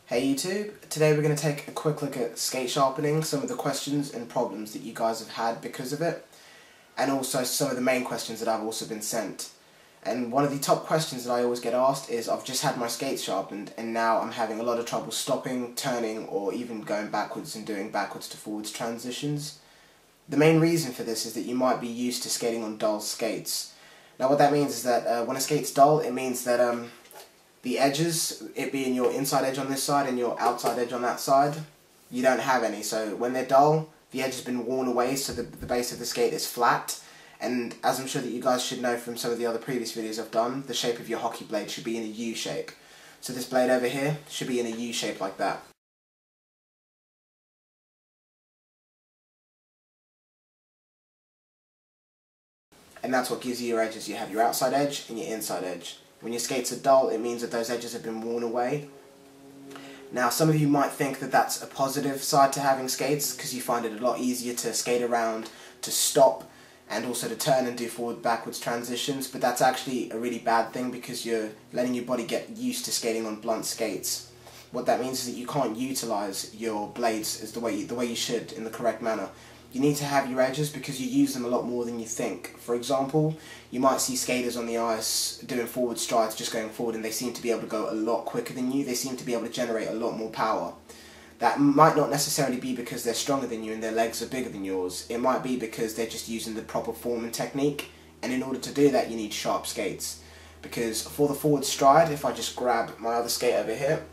Hey YouTube, today we're going to take a quick look at skate sharpening, some of the questions and problems that you guys have had because of it, and also some of the main questions that I've also been sent. And one of the top questions that I always get asked is, I've just had my skates sharpened and now I'm having a lot of trouble stopping, turning, or even going backwards and doing backwards to forwards transitions. The main reason for this is that you might be used to skating on dull skates. Now what that means is that when a skate's dull, it means that the edges, it being your inside edge on this side and your outside edge on that side, you don't have any. So when they're dull, the edge has been worn away, so the base of the skate is flat. And as I'm sure that you guys should know from some of the other previous videos I've done, the shape of your hockey blade should be in a U shape. So this blade over here should be in a U shape like that. And that's what gives you your edges. You have your outside edge and your inside edge. When your skates are dull, it means that those edges have been worn away. Now, some of you might think that that's a positive side to having skates, because you find it a lot easier to skate around, to stop, and also to turn and do forward-backwards transitions, but that's actually a really bad thing because you're letting your body get used to skating on blunt skates. What that means is that you can't utilize your blades as the way you should, in the correct manner. You need to have your edges because you use them a lot more than you think. For example, you might see skaters on the ice doing forward strides, just going forward, and they seem to be able to go a lot quicker than you. They seem to be able to generate a lot more power. That might not necessarily be because they're stronger than you and their legs are bigger than yours. It might be because they're just using the proper form and technique, and in order to do that you need sharp skates. Because for the forward stride, if I just grab my other skate over here,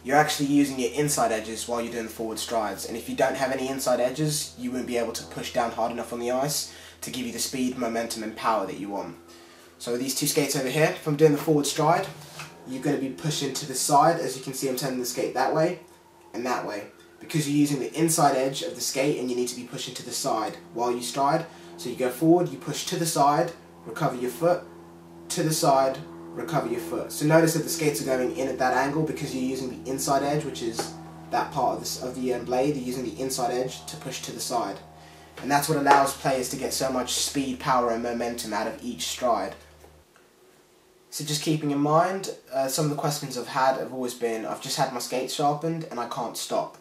you're actually using your inside edges while you're doing the forward strides, and if you don't have any inside edges, you won't be able to push down hard enough on the ice to give you the speed, momentum and power that you want. So with these two skates over here, if I'm doing the forward stride, you're going to be pushing to the side. As you can see, I'm turning the skate that way and that way, because you're using the inside edge of the skate and you need to be pushing to the side while you stride. So you go forward, you push to the side, recover your foot, to the side, recover your foot. So notice that the skates are going in at that angle because you're using the inside edge, which is that part of the blade. You're using the inside edge to push to the side. And that's what allows players to get so much speed, power and momentum out of each stride. So just keeping in mind, some of the questions I've had have always been, I've just had my skates sharpened and I can't stop.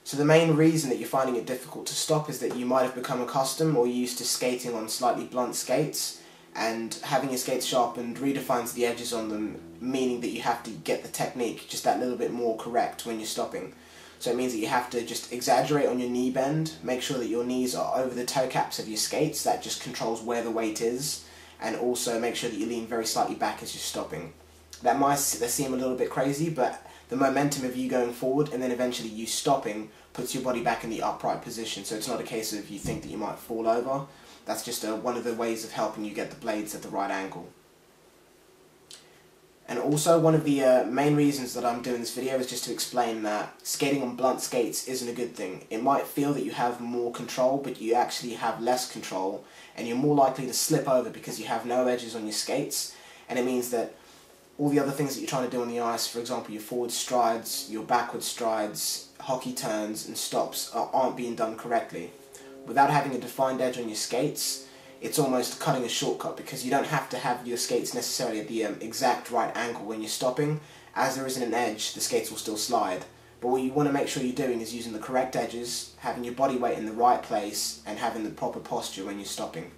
So the main reason that you're finding it difficult to stop is that you might have become accustomed or used to skating on slightly blunt skates, and having your skates sharpened redefines the edges on them, meaning that you have to get the technique just that little bit more correct when you're stopping. So it means that you have to just exaggerate on your knee bend, make sure that your knees are over the toe caps of your skates, that just controls where the weight is, and also make sure that you lean very slightly back as you're stopping. That might seem a little bit crazy, but the momentum of you going forward and then eventually you stopping puts your body back in the upright position, so it's not a case of you think that you might fall over. That's just one of the ways of helping you get the blades at the right angle. And also, one of the main reasons that I'm doing this video is just to explain that skating on blunt skates isn't a good thing. It might feel that you have more control, but you actually have less control, and you're more likely to slip over because you have no edges on your skates, and it means that all the other things that you're trying to do on the ice, for example your forward strides, your backward strides, hockey turns and stops, aren't being done correctly. Without having a defined edge on your skates, it's almost cutting a shortcut, because you don't have to have your skates necessarily at the exact right angle when you're stopping. As there isn't an edge, the skates will still slide. But what you want to make sure you're doing is using the correct edges, having your body weight in the right place, and having the proper posture when you're stopping.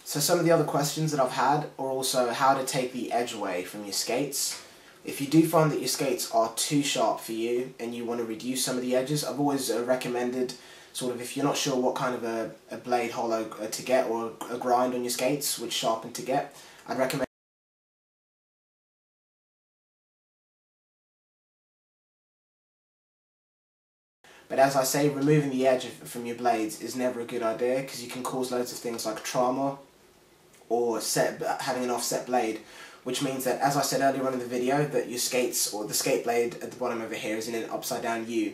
So some of the other questions that I've had are also how to take the edge away from your skates. If you do find that your skates are too sharp for you and you want to reduce some of the edges, I've always recommended, sort of, if you're not sure what kind of a blade hollow to get, or a grind on your skates, which sharpen to get, I'd recommend. But as I say, removing the edge from your blades is never a good idea, because you can cause loads of things like trauma or having an offset blade, which means that, as I said earlier on in the video, that your skates, or the skate blade at the bottom over here, is in an upside down U,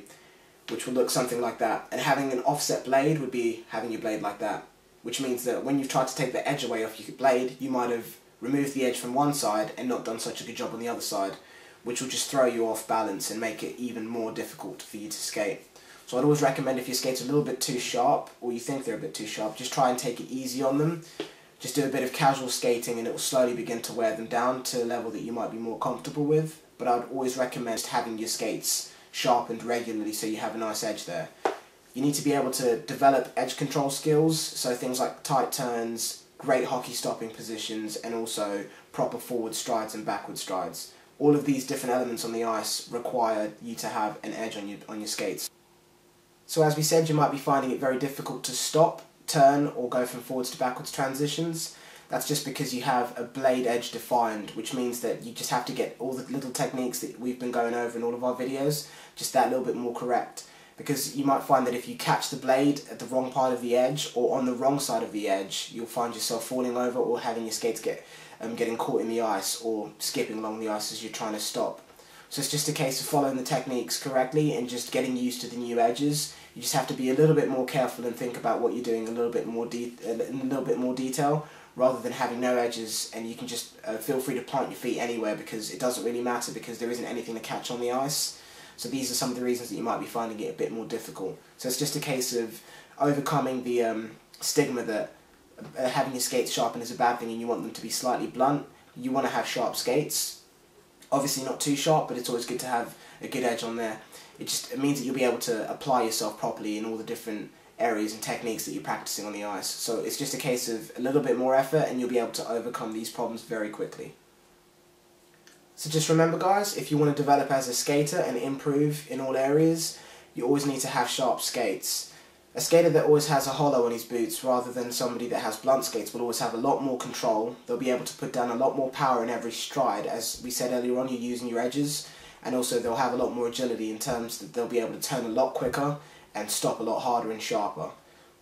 which will look something like that. And having an offset blade would be having your blade like that, which means that when you've tried to take the edge away off your blade, you might have removed the edge from one side and not done such a good job on the other side, which will just throw you off balance and make it even more difficult for you to skate. So I'd always recommend, if your skates are a little bit too sharp, or you think they're a bit too sharp, just try and take it easy on them, Just do a bit of casual skating and it will slowly begin to wear them down to a level that you might be more comfortable with. But I would always recommend just having your skates sharpened regularly so you have a nice edge there. You need to be able to develop edge control skills, so things like tight turns, great hockey stopping positions, and also proper forward strides and backward strides. All of these different elements on the ice require you to have an edge on your skates. So as we said, you might be finding it very difficult to stop, turn, or go from forwards to backwards transitions. That's just because you have a blade edge defined, which means that you just have to get all the little techniques that we've been going over in all of our videos just that little bit more correct. Because you might find that if you catch the blade at the wrong part of the edge or on the wrong side of the edge, you'll find yourself falling over or having your skates getting caught in the ice or skipping along the ice as you're trying to stop. So it's just a case of following the techniques correctly and just getting used to the new edges. You just have to be a little bit more careful and think about what you're doing in a little bit more detail, rather than having no edges and you can just feel free to plant your feet anywhere because it doesn't really matter because there isn't anything to catch on the ice. So these are some of the reasons that you might be finding it a bit more difficult. So it's just a case of overcoming the stigma that having your skates sharpened is a bad thing and you want them to be slightly blunt. You want to have sharp skates. Obviously not too sharp, but it's always good to have a good edge on there. It means that you'll be able to apply yourself properly in all the different areas and techniques that you're practicing on the ice. So it's just a case of a little bit more effort and you'll be able to overcome these problems very quickly. So just remember guys, if you want to develop as a skater and improve in all areas, you always need to have sharp skates. A skater that always has a hollow on his boots rather than somebody that has blunt skates will always have a lot more control. They'll be able to put down a lot more power in every stride. As we said earlier on, you're using your edges, and also they'll have a lot more agility in terms that they'll be able to turn a lot quicker and stop a lot harder and sharper.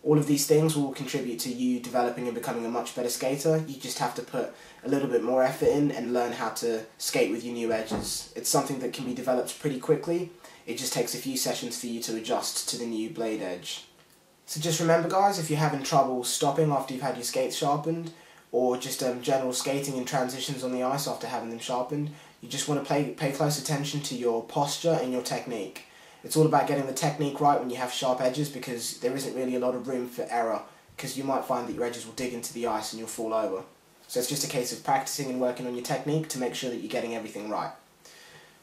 All of these things will contribute to you developing and becoming a much better skater. You just have to put a little bit more effort in and learn how to skate with your new edges. It's something that can be developed pretty quickly. It just takes a few sessions for you to adjust to the new blade edge. So just remember guys, if you're having trouble stopping after you've had your skates sharpened, or just general skating and transitions on the ice after having them sharpened, you just want to pay close attention to your posture and your technique. It's all about getting the technique right when you have sharp edges because there isn't really a lot of room for error because you might find that your edges will dig into the ice and you'll fall over. So it's just a case of practicing and working on your technique to make sure that you're getting everything right.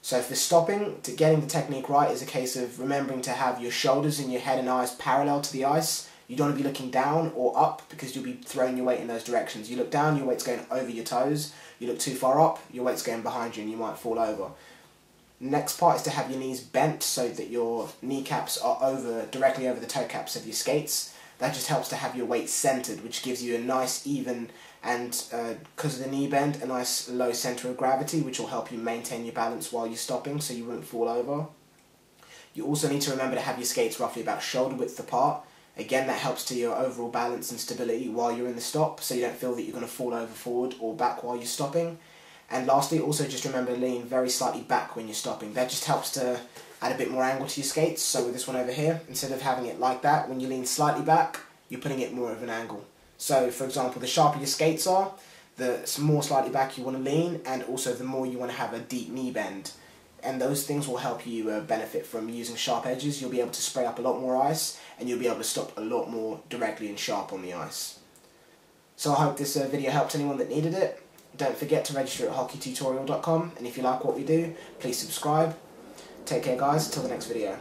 So for stopping, to getting the technique right is a case of remembering to have your shoulders and your head and eyes parallel to the ice. You don't want to be looking down or up because you'll be throwing your weight in those directions. You look down, your weight's going over your toes. You look too far up, your weight's going behind you and you might fall over. Next part is to have your knees bent so that your kneecaps are directly over the toe caps of your skates. That just helps to have your weight centered, which gives you a nice even and, because of the knee bend, a nice low center of gravity, which will help you maintain your balance while you're stopping so you won't fall over. You also need to remember to have your skates roughly about shoulder width apart. Again, that helps to your overall balance and stability while you're in the stop, so you don't feel that you're going to fall over forward or back while you're stopping. And lastly, also just remember to lean very slightly back when you're stopping. That just helps to add a bit more angle to your skates. So with this one over here, instead of having it like that, when you lean slightly back, you're putting it more of an angle. So for example, the sharper your skates are, the more slightly back you want to lean, and also the more you want to have a deep knee bend. And those things will help you benefit from using sharp edges. You'll be able to spray up a lot more ice, and you'll be able to stop a lot more directly and sharp on the ice. So I hope this video helped anyone that needed it. Don't forget to register at hockeytutorial.com, and if you like what we do, please subscribe. Take care guys, till the next video.